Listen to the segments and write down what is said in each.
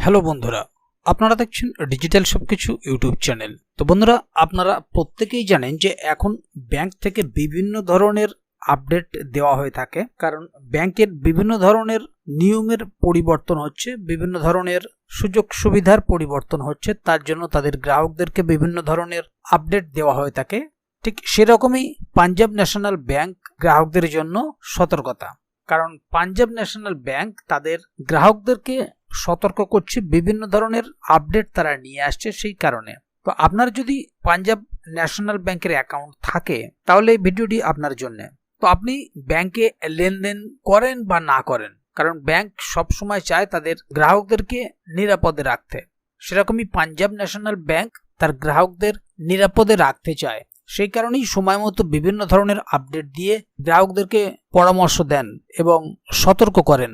Hello বন্ধুরা, আপনারা দেখছেন ডিজিটাল সবকিছু ইউটিউব চ্যানেল। তো বন্ধুরা, আপনারা প্রত্যেকেই জানেন যে এখন ব্যাংক থেকে বিভিন্ন ধরনের আপডেট দেওয়া হয়ে থাকে, কারণ ব্যাংকের বিভিন্ন ধরনের নিয়মের পরিবর্তন হচ্ছে, বিভিন্ন ধরনের সুযোগ সুবিধার পরিবর্তন হচ্ছে, তার জন্য তাদের গ্রাহকদেরকে বিভিন্ন ধরনের আপডেট দেওয়া হয়ে থাকে। ঠিক সেরকমই পাঞ্জাব ন্যাশনাল ব্যাংক গ্রাহকদের জন্য সতর্কতা, কারণ পাঞ্জাব ন্যাশনাল ব্যাংক তাদের গ্রাহকদেরকে সতর্ক করছে, বিভিন্ন ধরনের আপডেট তারা নিয়ে আসছে। সেই কারণে তো আপনার যদি পাঞ্জাব ন্যাশনাল ব্যাংকের অ্যাকাউন্ট থাকে তাহলে এই ভিডিওটি আপনার জন্য। তো আপনি ব্যাংকে লেনদেন করেন বা না করেন, কারণ ব্যাংক সবসময় চায় তাদের গ্রাহকদেরকে নিরাপদে রাখতে, সেরকমই পাঞ্জাব ন্যাশনাল ব্যাংক তার গ্রাহকদের নিরাপদে রাখতে চায়। সেই কারণেই সময় মতো বিভিন্ন ধরনের আপডেট দিয়ে গ্রাহকদেরকে পরামর্শ দেন এবং সতর্ক করেন।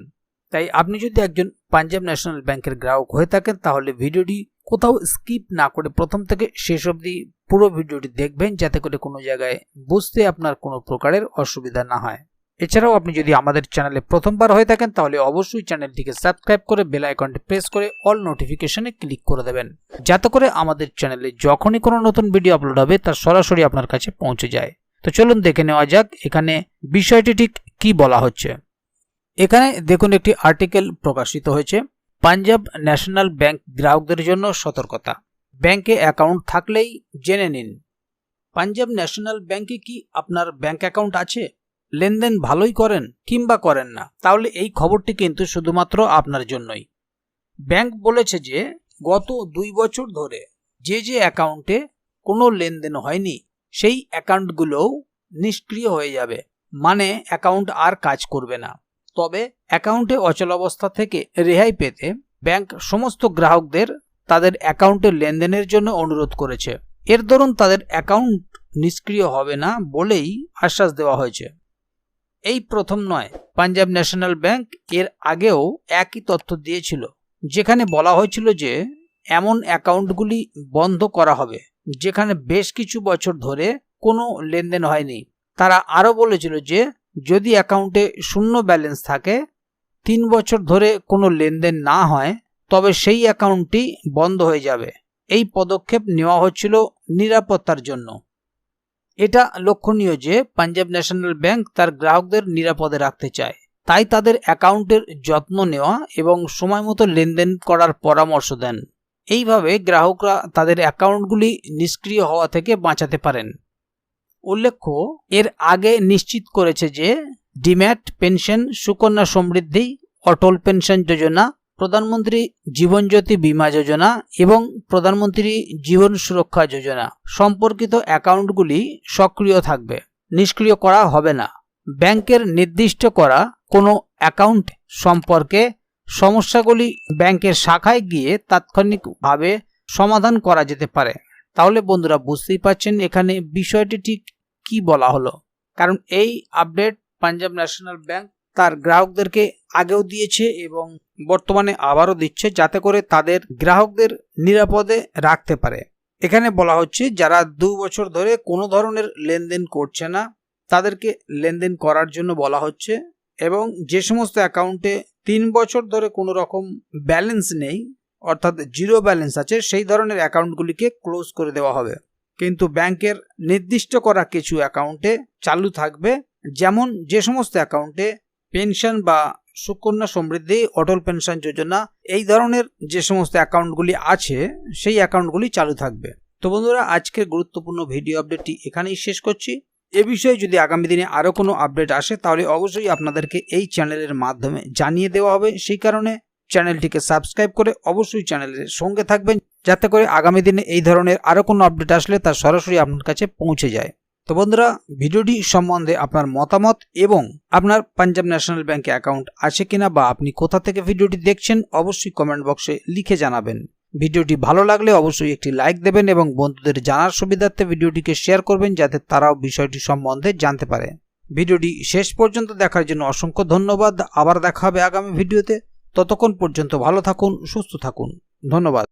তাই আপনি যদি একজন পাঞ্জাব ন্যাশনাল ব্যাংকের গ্রাহক হয়ে থাকেন তাহলে ভিডিওটি কোথাও স্কিপ না করে প্রথম থেকে শেষ অবধি পুরো ভিডিওটি দেখবেন, যাতে করে কোনো জায়গায় বুঝতে আপনার কোনো প্রকারের অসুবিধা না হয়। এছাড়াও আপনি যদি আমাদের চ্যানেলে প্রথমবার হয়ে থাকেন তাহলে অবশ্যই চ্যানেলটিকে সাবস্ক্রাইব করে বেল আইকনটি প্রেস করে অল নোটিফিকেশনে ক্লিক করে দেবেন, যাতে করে আমাদের চ্যানেলে যখনই কোনো নতুন ভিডিও আপলোড হবে তা সরাসরি আপনার কাছে পৌঁছে যায়। তো চলুন দেখে নেওয়া যাক এখানে বিষয়টি ঠিক কি বলা হচ্ছে। এখানে দেখুন একটি আর্টিকেল প্রকাশিত হয়েছে, পাঞ্জাব ন্যাশনাল ব্যাংক গ্রাহকদের জন্য সতর্কতা, ব্যাংকে অ্যাকাউন্ট থাকলেই জেনে নিন। পাঞ্জাব ন্যাশনাল ব্যাংকে কি আপনার ব্যাংক অ্যাকাউন্ট আছে, লেনদেন ভালোই করেন কিংবা করেন না, তাহলে এই খবরটি কিন্তু শুধুমাত্র আপনার জন্যই। ব্যাংক বলেছে যে গত 2 বছর ধরে যে অ্যাকাউন্টে কোনো লেনদেন হয়নি সেই অ্যাকাউন্টগুলোও নিষ্ক্রিয় হয়ে যাবে, মানে অ্যাকাউন্ট আর কাজ করবে না। তবে অ্যাকাউন্টে অচলাবস্থা থেকে রেহাই পেতে ব্যাংক সমস্ত গ্রাহকদের তাদের অ্যাকাউন্টে লেনদেনের জন্য অনুরোধ করেছে। এর দরুন তাদের অ্যাকাউন্ট নিষ্ক্রিয় হবে না বলেই আশ্বাস দেওয়া হয়েছে। এই প্রথম নয়, পাঞ্জাব ন্যাশনাল ব্যাংক এর আগেও একই তথ্য দিয়েছিল, যেখানে বলা হয়েছিল যে এমন অ্যাকাউন্টগুলি বন্ধ করা হবে যেখানে বেশ কিছু বছর ধরে কোনো লেনদেন হয়নি। তারা আরও বলেছিল যে যদি অ্যাকাউন্টে শূন্য ব্যালেন্স থাকে, 3 বছর ধরে কোনো লেনদেন না হয়, তবে সেই অ্যাকাউন্টটি বন্ধ হয়ে যাবে। এই পদক্ষেপ নেওয়া হচ্ছিল নিরাপত্তার জন্য। এটা লক্ষণীয় যে পাঞ্জাব ন্যাশনাল ব্যাংক তার গ্রাহকদের নিরাপদে রাখতে চায়, তাই তাদের অ্যাকাউন্টের যত্ন নেওয়া এবং সময় মতো লেনদেন করার পরামর্শ দেন। এইভাবে গ্রাহকরা তাদের অ্যাকাউন্টগুলি নিষ্ক্রিয় হওয়া থেকে বাঁচাতে পারেন। উল্লেখ্য, এর আগে নিশ্চিত করেছে যে ডিম্যাট পেনশন, সুকন্যা সমৃদ্ধি, অটল পেনশন যোজনা, প্রধানমন্ত্রী জীবন জ্যোতি বীমা যোজনা এবং প্রধানমন্ত্রী জীবন সুরক্ষা যোজনা সম্পর্কিত অ্যাকাউন্টগুলি সক্রিয় থাকবে, নিষ্ক্রিয় করা হবে না। ব্যাংকের নির্দিষ্ট করা কোনো অ্যাকাউন্ট সম্পর্কে সমস্যাগুলি ব্যাংকের শাখায় গিয়ে তাৎক্ষণিকভাবে সমাধান করা যেতে পারে। তাহলে বন্ধুরা বুঝতেই পারছেন এখানে বিষয়টি ঠিক কি বলা হলো, কারণ এই আপডেট পাঞ্জাব ন্যাশনাল ব্যাংক তার গ্রাহকদেরকে আগেও দিয়েছে এবং বর্তমানে আবারও দিচ্ছে, যাতে করে তাদের গ্রাহকদের নিরাপদে রাখতে পারে। এখানে বলা হচ্ছে যারা 2 বছর ধরে কোনো ধরনের লেনদেন করছে না তাদেরকে লেনদেন করার জন্য বলা হচ্ছে, এবং যে সমস্ত অ্যাকাউন্টে 3 বছর ধরে কোনো রকম ব্যালেন্স নেই, অর্থাৎ জিরো ব্যালেন্স আছে, সেই ধরনের অ্যাকাউন্টগুলিকে ক্লোজ করে দেওয়া হবে। কিন্তু ব্যাংকের নির্দিষ্ট করা কিছু অ্যাকাউন্টে চালু থাকবে, যেমন যে সমস্ত অ্যাকাউন্টে পেনশন বা সুকন্যা সমৃদ্ধি, অটল পেনশন যোজনা, এই ধরনের যে সমস্ত অ্যাকাউন্টগুলি আছে সেই অ্যাকাউন্টগুলি চালু থাকবে। তো বন্ধুরা, আজকের গুরুত্বপূর্ণ ভিডিও আপডেটটি এখানেই শেষ করছি। এ বিষয়ে যদি আগামী দিনে আরও কোনো আপডেট আসে তাহলে অবশ্যই আপনাদেরকে এই চ্যানেলের মাধ্যমে জানিয়ে দেওয়া হবে। সেই কারণে চ্যানেলটিকে সাবস্ক্রাইব করে অবশ্যই চ্যানেলের সঙ্গে থাকবেন, যাতে করে আগামী দিনে এই ধরনের আরও কোনো আপডেট আসলে তা সরাসরি আপনার কাছে পৌঁছে যায়। তো বন্ধুরা, ভিডিওটি সম্বন্ধে আপনার মতামত এবং আপনার পাঞ্জাব ন্যাশনাল ব্যাংকে অ্যাকাউন্ট আছে কিনা বা আপনি কোথা থেকে ভিডিওটি দেখছেন অবশ্যই কমেন্ট বক্সে লিখে জানাবেন। ভিডিওটি ভালো লাগলে অবশ্যই একটি লাইক দেবেন এবং বন্ধুদের জানার সুবিধার্থে ভিডিওটিকে শেয়ার করবেন, যাতে তারাও বিষয়টি সম্বন্ধে জানতে পারে। ভিডিওটি শেষ পর্যন্ত দেখার জন্য অসংখ্য ধন্যবাদ। আবার দেখা হবে আগামী ভিডিওতে। ততক্ষণ পর্যন্ত ভালো থাকুন, সুস্থ থাকুন। ধন্যবাদ।